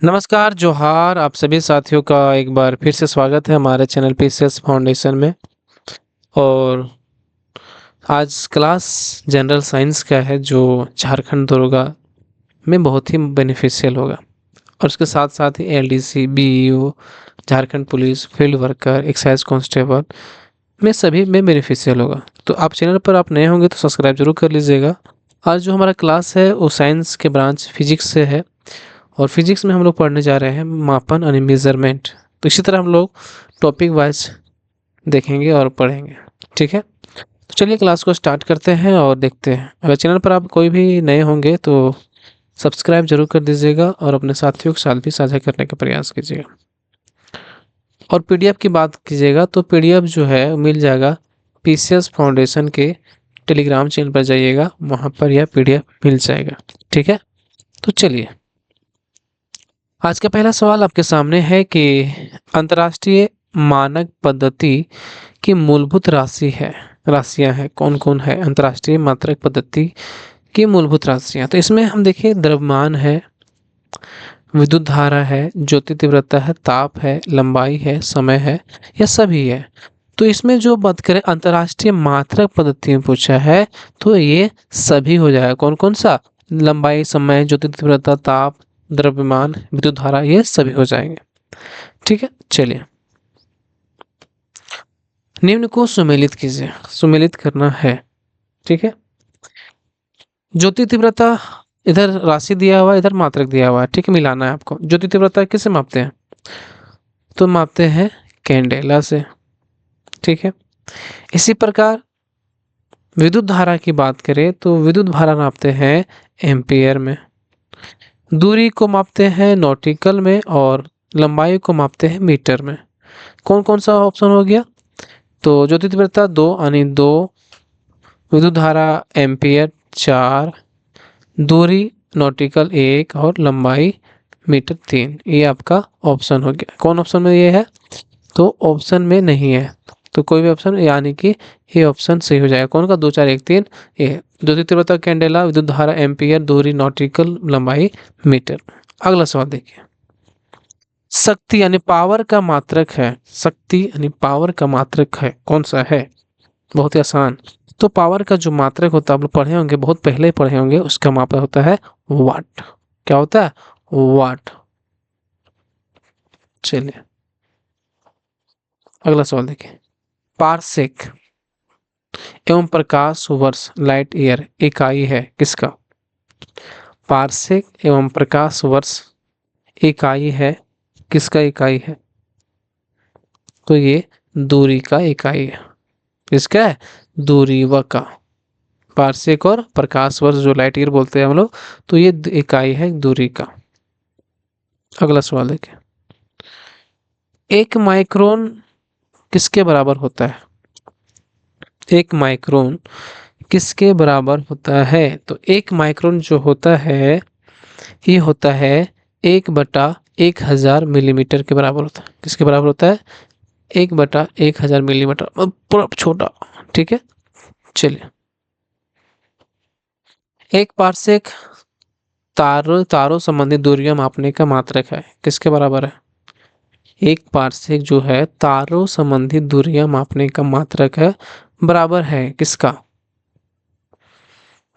नमस्कार, जोहार आप सभी साथियों का एक बार फिर से स्वागत है हमारे चैनल पीसीएस फाउंडेशन में। और आज क्लास जनरल साइंस का है जो झारखंड दरोगा में बहुत ही बेनिफिशियल होगा। और उसके साथ-साथ ही LDC, BEO, Jharkhand police, field worker, excise constable में सभी में बेनिफिशियल होगा। तो आप चैनल पर आप नए होंगे तो सब्सक्राइब ज़रूर कर लीजिएगा। आज जो हमारा क्लास है वो साइंस के ब्रांच फिजिक्स से है। और फिजिक्स में हम लोग पढ़ने जा रहे हैं मापन यानी मेजरमेंट। तो इसी तरह हम लोग टॉपिक वाइज देखेंगे और पढ़ेंगे। ठीक है, तो चलिए क्लास को स्टार्ट करते हैं और देखते हैं। अगर चैनल पर आप कोई भी नए होंगे तो सब्सक्राइब जरूर कर दीजिएगा और अपने साथियों के साथ भी साझा करने का प्रयास कीजिएगा। और पीडीएफ की बात कीजिएगा तो पीडीएफ जो है मिल जाएगा पीसीएस फाउंडेशन के टेलीग्राम चैनल पर जाइएगा, वहाँ पर यह पीडीएफ मिल जाएगा। ठीक है, तो चलिए आज का पहला सवाल आपके सामने है कि अंतर्राष्ट्रीय मानक पद्धति की मूलभूत राशियां हैं कौन कौन है अंतर्राष्ट्रीय मात्रक पद्धति की मूलभूत राशियां। तो इसमें हम देखिए द्रव्यमान है, विद्युत धारा है, ज्योति तीव्रता है, ताप है, लंबाई है, समय है, यह सभी है। तो इसमें जो बात करें अंतर्राष्ट्रीय मात्रक पद्धति में पूछा है तो ये सभी हो जाएगा। कौन कौन सा? लंबाई, समय, ज्योति तीव्रता, ताप, द्रव्यमान, विद्युत धारा, ये सभी हो जाएंगे। ठीक है, चलिए निम्न को सुमेलित कीजिए। सुमेलित करना है। ठीक है, ज्योति तीव्रता इधर राशि दिया हुआ है, इधर मात्रक दिया हुआ है। ठीक है, मिलाना है आपको। ज्योति तीव्रता किससे मापते हैं? तो मापते हैं कैंडेला से। ठीक है, इसी प्रकार विद्युत धारा की बात करें तो विद्युत धारा मापते हैं एम्पियर में। दूरी को मापते हैं नॉटिकल में और लंबाई को मापते हैं मीटर में। कौन कौन सा ऑप्शन हो गया? तो ज्योति तीव्रता 2 यानी 2, विद्युत धारा एम्पियर 4, दूरी नॉटिकल 1 और लंबाई मीटर 3। ये आपका ऑप्शन हो गया। कौन ऑप्शन में ये है? तो ऑप्शन में नहीं है तो कोई भी ऑप्शन, यानी कि ये ऑप्शन सही हो जाएगा। कौन का? 2 4 1 3 ये। ज्योति तीव्रता कैंडेला, विद्युत धारा एम्पियर, दूरी नॉटिकल, लंबाई मीटर। अगला सवाल देखिए। शक्ति यानी पावर का मात्रक है। शक्ति यानी पावर का मात्रक है, कौन सा है? बहुत ही आसान। तो पावर का जो मात्रक होता है आप लोग पढ़े होंगे, बहुत पहले पढ़े होंगे, उसका मात्रक होता है वाट। क्या होता है? वाट। चलिए अगला सवाल देखिए। पारसेक एवं प्रकाश वर्ष लाइट ईयर इकाई है किसका? पारसेक एवं प्रकाश वर्ष इकाई है किसका? इकाई है तो ये दूरी का इकाई है। किसका है? दूरी व का। पारसेक और प्रकाश वर्ष जो लाइट ईयर बोलते हैं हम लोग, तो ये इकाई है दूरी का। अगला सवाल देखिए। एक माइक्रोन किसके बराबर होता है? एक माइक्रोन किसके बराबर होता है? तो एक माइक्रोन जो होता है ये होता है 1/1000 मिलीमीटर के बराबर होता है। किसके बराबर होता है? 1/1000 मिलीमीटर, पूरा छोटा। ठीक है, चलिए। एक पारसेक तारों संबंधित दूरियां मापने का मात्रक है, किसके बराबर है? एक पारसेक जो है तारों संबंधित दूरियां मापने का मात्रक है, बराबर है किसका?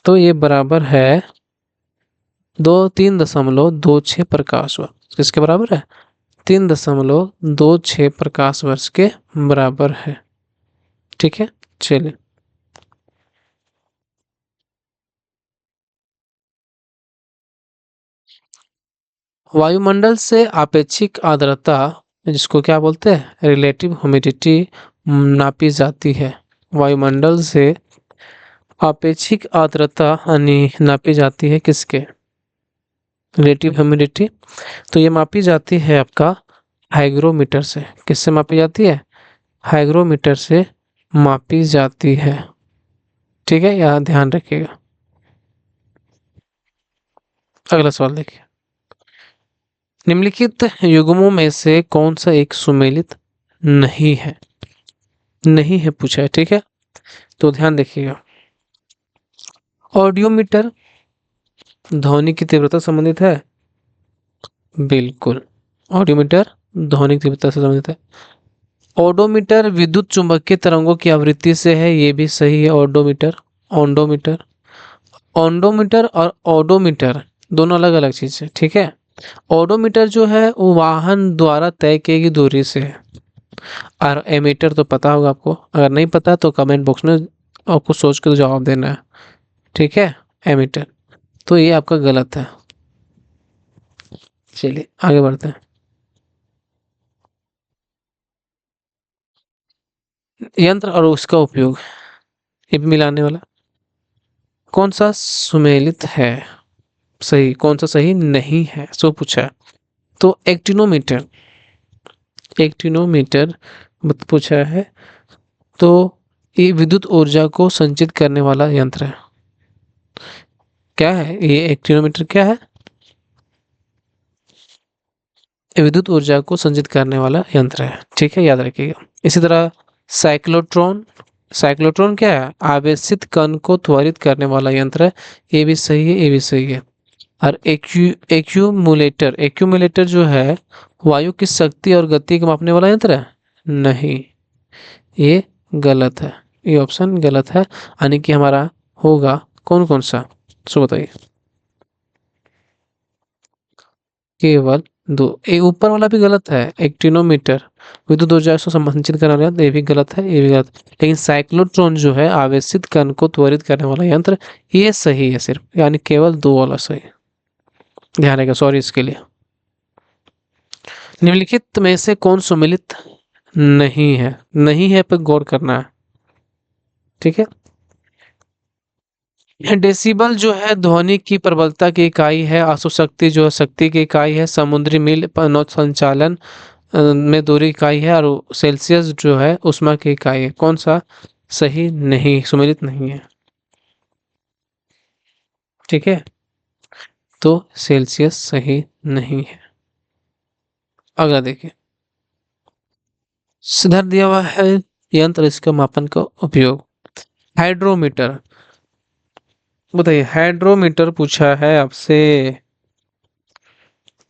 तो ये बराबर है 3.26 प्रकाश वर्ष। किसके बराबर है? 3.26 प्रकाश वर्ष के बराबर है। ठीक है, चलिए। वायुमंडल से आपेक्षिक आर्द्रता, जिसको क्या बोलते हैं? रिलेटिव ह्यूमिडिटी, नापी जाती है। वायुमंडल से आपेक्षिक आर्द्रता यानी नापी जाती है किसके? Relative humidity. तो ये मापी जाती है आपका हाइग्रोमीटर से। किससे मापी जाती है? हाइग्रोमीटर से मापी जाती है। ठीक है, यह ध्यान रखिएगा। अगला सवाल देखिए। निम्नलिखित युग्मों में से कौन सा एक सुमेलित नहीं है? नहीं है पूछा है। ठीक है, तो ध्यान देखिएगा। ऑडियोमीटर ध्वनि की तीव्रता संबंधित है, बिल्कुल। ऑडियोमीटर ध्वनिक तीव्रता से संबंधित है। ओडोमीटर विद्युत चुम्बकीय तरंगों की आवृत्ति से है, ये भी सही है। ओडोमीटर, ओंडोमीटर, ओंडोमीटर और ओडोमीटर दोनों अलग अलग चीज है, ठीक है। ओडोमीटर जो है वो वाहन द्वारा तय की गई दूरी से है, और एमीटर तो पता होगा आपको। अगर नहीं पता तो कमेंट बॉक्स में आपको सोच के जवाब देना है, ठीक है। एमीटर, तो ये आपका गलत है। चलिए आगे बढ़ते हैं। यंत्र और उसका उपयोग, ये भी मिलाने वाला। कौन सा सुमेलित है? सही, कौन सा सही नहीं है सो पूछा है। तो एक्टिनोमीटर, एक्टिनोमीटर मत पूछा है। तो ये विद्युत ऊर्जा को संचित करने वाला यंत्र है। क्या है ये एक्टिनोमीटर? क्या है? ये विद्युत ऊर्जा को संचित करने वाला यंत्र है, ठीक है, याद रखिएगा। इसी तरह साइक्लोट्रॉन, साइक्लोट्रॉन क्या है? आवेशित कण को त्वरित करने वाला यंत्र है। ये भी सही है, ये भी सही है। और एक्यूमुलेटर, एक्यूमुलेटर जो है वायु की शक्ति और गति को मापने वाला यंत्र है। नहीं, ये गलत है, ये ऑप्शन गलत है। यानी कि हमारा होगा कौन कौन सा, सो बताइए। केवल दो। ये ऊपर वाला भी गलत है, एक्टिनोमीटर विद्युत ऊर्जा को संचित करने वाला यंत्र, ये भी गलत है, ये भी गलत। लेकिन साइक्लोट्रॉन जो है आवेशित कण को त्वरित करने वाला यंत्र, ये सही है सिर्फ, यानी केवल दो वाला सही। ध्यान रखिएगा, सॉरी इसके लिए। निम्नलिखित में से कौन सुमेलित नहीं है? नहीं है पर गौर करना है, ठीक है। डेसिबल जो है ध्वनि की प्रबलता की इकाई है। आशुशक्ति जो है शक्ति की इकाई है। समुद्री मील नौ संचालन में दूरी इकाई है। और सेल्सियस जो है ऊष्मा की इकाई है। कौन सा सही नहीं, सुमेलित नहीं है, ठीक है। तो सेल्सियस सही नहीं है। अगला देखिए, सुधार दिया हुआ है यंत्र, इसका मापन का उपयोग। हाइड्रोमीटर, बताइए हाइड्रोमीटर पूछा है आपसे।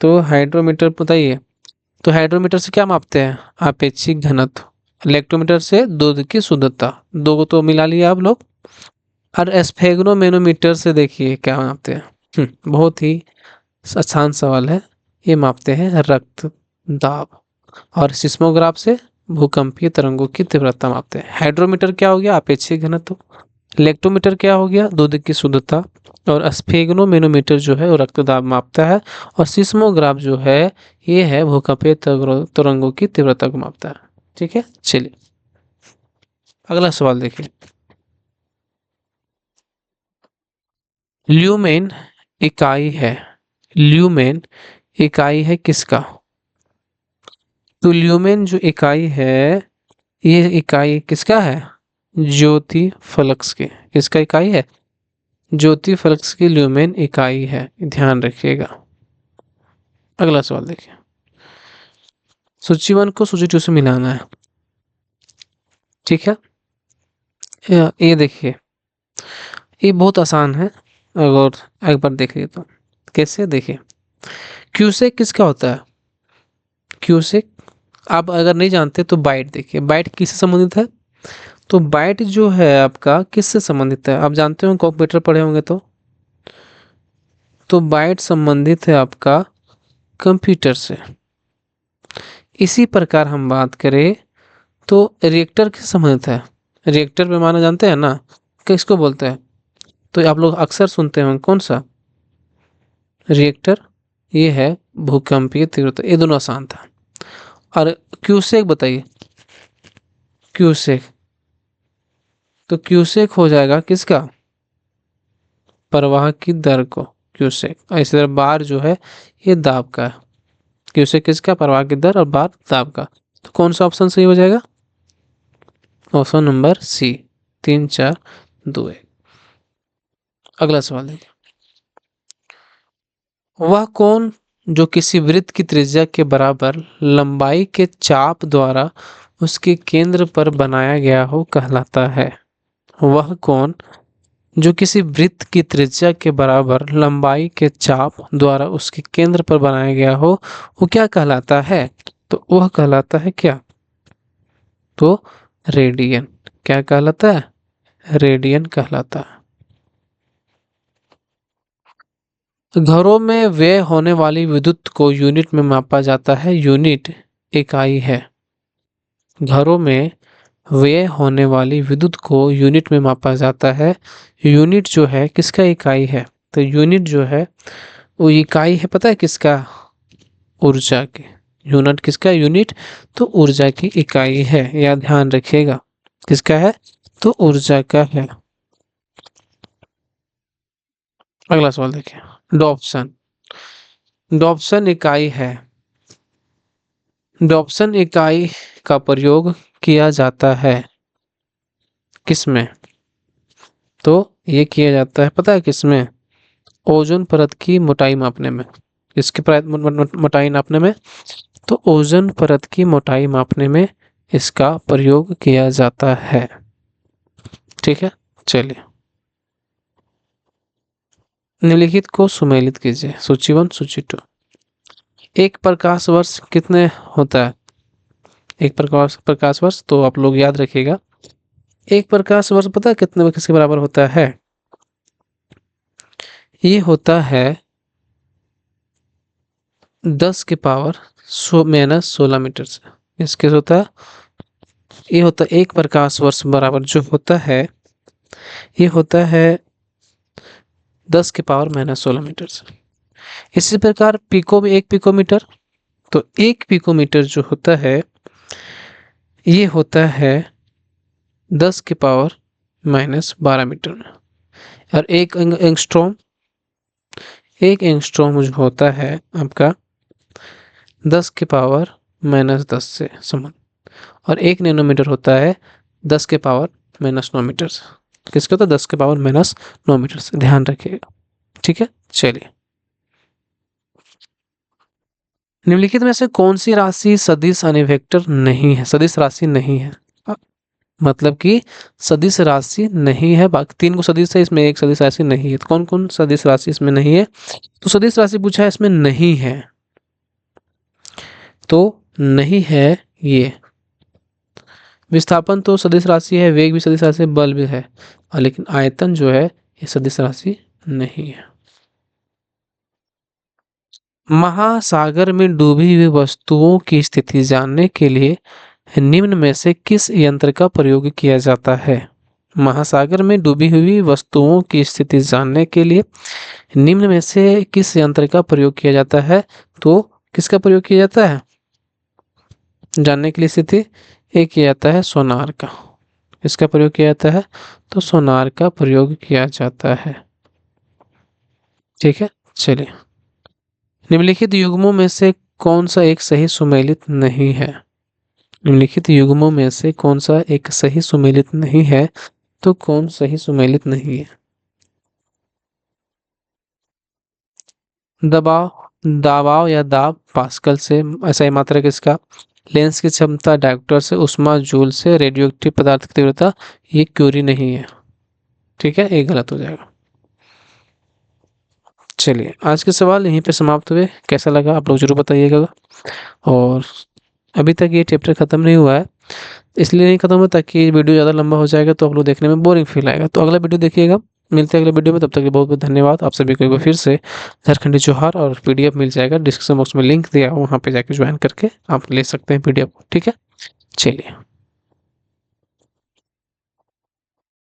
तो हाइड्रोमीटर बताइए। तो हाइड्रोमीटर से क्या मापते हैं? आपेक्षिक घनत्व। इलेक्ट्रोमीटर से दूध की शुद्धता। दो को तो मिला लिया आप लोग। और स्फेग्नोमेनोमीटर से देखिए क्या मापते हैं। बहुत ही आसान सवाल है। ये मापते हैं रक्त दाब। और सिस्मोग्राफ से भूकंपीय तरंगों की तीव्रता मापते हैं। हाइड्रोमीटर क्या हो गया? अपेक्षिक घनत्व। इलेक्ट्रोमीटर क्या हो गया? दूध की शुद्धता। और स्फेग्नोमेनोमीटर जो है वो रक्तदाब मापता है। और सिस्मोग्राफ जो है ये है भूकंपीय तरंगों की तीव्रता को मापता है, ठीक है। चलिए अगला सवाल देखिए। ल्यूमेन इकाई है, ल्यूमेन इकाई है किसका? तो ल्यूमेन जो इकाई है, ये इकाई किसका है? ज्योति फ्लक्स के। किसका इकाई है? ज्योति फ्लक्स की ल्यूमेन इकाई है, ध्यान रखिएगा। अगला सवाल देखिए। सूची 1 को सूची 2 से मिलाना है, ठीक है। ये देखिए, ये बहुत आसान है। अगर एक बार देखिए तो कैसे देखिए। क्यूसेक किसका होता है? क्यूसेक, आप अगर नहीं जानते तो बाइट देखिए। बाइट किससे संबंधित है? तो बाइट जो है आपका किससे संबंधित है? आप जानते हो, कंप्यूटर पढ़े होंगे तो बाइट संबंधित है आपका कंप्यूटर से। इसी प्रकार हम बात करें तो रिएक्टर किससे संबंधित है? रिएक्टर पैमाना जानते हैं ना, किसको बोलते हैं? तो आप लोग अक्सर सुनते होंगे कौन सा? रिएक्टर। ये है भूकंपीय तीव्रता। ये दोनों आसान था। और क्यूसेक बताइए। क्यूसेक, तो क्यूसेक हो जाएगा किसका? प्रवाह की दर को क्यूसेक। इसी तरह बार जो है ये दाब का है। क्यूसेक किसका? प्रवाह की दर। और बार दाब का। तो कौन सा ऑप्शन सही हो जाएगा? Option number C, 3 4 2 1। अगला सवाल है। वह कोण जो किसी वृत्त की त्रिज्या के बराबर लंबाई के चाप द्वारा उसके केंद्र पर बनाया गया हो कहलाता है। वह कोण जो किसी वृत्त की त्रिज्या के बराबर लंबाई के चाप द्वारा उसके केंद्र पर बनाया गया हो, वो क्या कहलाता है? तो वह कहलाता है क्या? तो रेडियन। क्या कहलाता है? रेडियन कहलाता है। घरों में व्यय होने वाली विद्युत को यूनिट में मापा जाता है। यूनिट इकाई है। घरों में व्यय होने वाली विद्युत को यूनिट में मापा जाता है। यूनिट जो है किसका इकाई है? तो यूनिट जो है वो इकाई है, पता है किसका? ऊर्जा की। यूनिट किसका? यूनिट तो ऊर्जा की इकाई है, यह ध्यान रखिएगा। किसका है? तो ऊर्जा का है। अगला सवाल देखिए। डॉप्सन। डॉप्सन इकाई है। डॉप्सन इकाई का प्रयोग किया जाता है किसमें? तो ये किया जाता है, पता है किसमें? ओजोन परत की मोटाई मापने में। इसकी मोटाई नापने में। तो ओजोन परत की मोटाई मापने में इसका प्रयोग किया जाता है। ठीक है, चलिए। निम्नलिखित को सुमेलित कीजिए। सूची 1, सूची 2। एक प्रकाश वर्ष कितने होता है? एक प्रकाश वर्ष तो आप लोग याद रखिएगा। एक प्रकाश वर्ष पता है कितने किसके बराबर होता है? ये होता है 10 के पावर -16 मीटर से। इसके होता है, ये होता है एक प्रकाश वर्ष बराबर जो होता है, ये होता है 10 के पावर -16 मीटर से। इसी प्रकार पिको में 1 पिकोमीटर, तो 1 पिकोमीटर जो होता है ये होता है 10 के पावर -12 मीटर में। और एक एंगस्ट्रॉम, एक एंगस्ट्रॉम जो होता है आपका 10 के पावर -10 से समान। और एक नैनोमीटर होता है 10 के पावर -9 मीटर से। किसका? तो 10 के पावर -9 मीटर से। ध्यान रखिएगा। ठीक है, चलिए। निम्नलिखित में से कौन सी राशि सदिश वेक्टर नहीं है? सदिश राशि नहीं है, मतलब कि सदिश राशि नहीं है। बाकी 3 को सदिश है, इसमें एक सदिश राशि नहीं है। तो कौन कौन सदिश राशि इसमें नहीं है? तो सदिश राशि पूछा है, इसमें नहीं है। तो नहीं है ये। विस्थापन तो सदिश राशि है, वेग भी सदिश राशि है, बल भी है, और लेकिन आयतन जो है ये सदिश राशि नहीं है। महासागर में डूबी हुई वस्तुओं की स्थिति जानने के लिए निम्न में से किस यंत्र का प्रयोग किया जाता है? महासागर में डूबी हुई वस्तुओं की स्थिति जानने के लिए निम्न में से किस यंत्र का प्रयोग किया जाता है? तो किसका प्रयोग किया जाता है जानने के लिए स्थिति? एक किया जाता है सोनार का। इसका प्रयोग किया जाता है, तो सोनार का प्रयोग किया जाता है। ठीक है, चलिए। निम्नलिखित युग्मों में से कौन सा एक सही सुमेलित नहीं है? निम्नलिखित युग्मों में से कौन सा एक सही सुमेलित नहीं है? तो कौन सही सुमेलित नहीं है? दबाव, दबाव या दाब पास्कल से। ऐसा ही मात्रक इसका। लेंस की क्षमता डायोप्टर से। उष्मा जूल से। रेडियो एक्टिव पदार्थ की तीव्रता ये क्यूरी नहीं है। ठीक है, एक गलत हो जाएगा। चलिए, आज के सवाल यहीं पे समाप्त हुए। कैसा लगा आप लोग जरूर बताइएगा। और अभी तक ये चैप्टर खत्म नहीं हुआ है, इसलिए नहीं खत्म हुआ ताकि वीडियो ज़्यादा लंबा हो जाएगा तो आप लोग देखने में बोरिंग फील आएगा। तो अगला वीडियो देखिएगा। मिलते हैं अगले वीडियो में, तब तक के बहुत बहुत धन्यवाद। आप सभी को एक बार फिर से झारखंडी जोहार। और पीडीएफ मिल जाएगा डिस्क्रिप्शन बॉक्स में, लिंक दिया वहाँ पे जाके ज्वाइन करके आप ले सकते हैं पीडीएफ को। ठीक है, चलिए।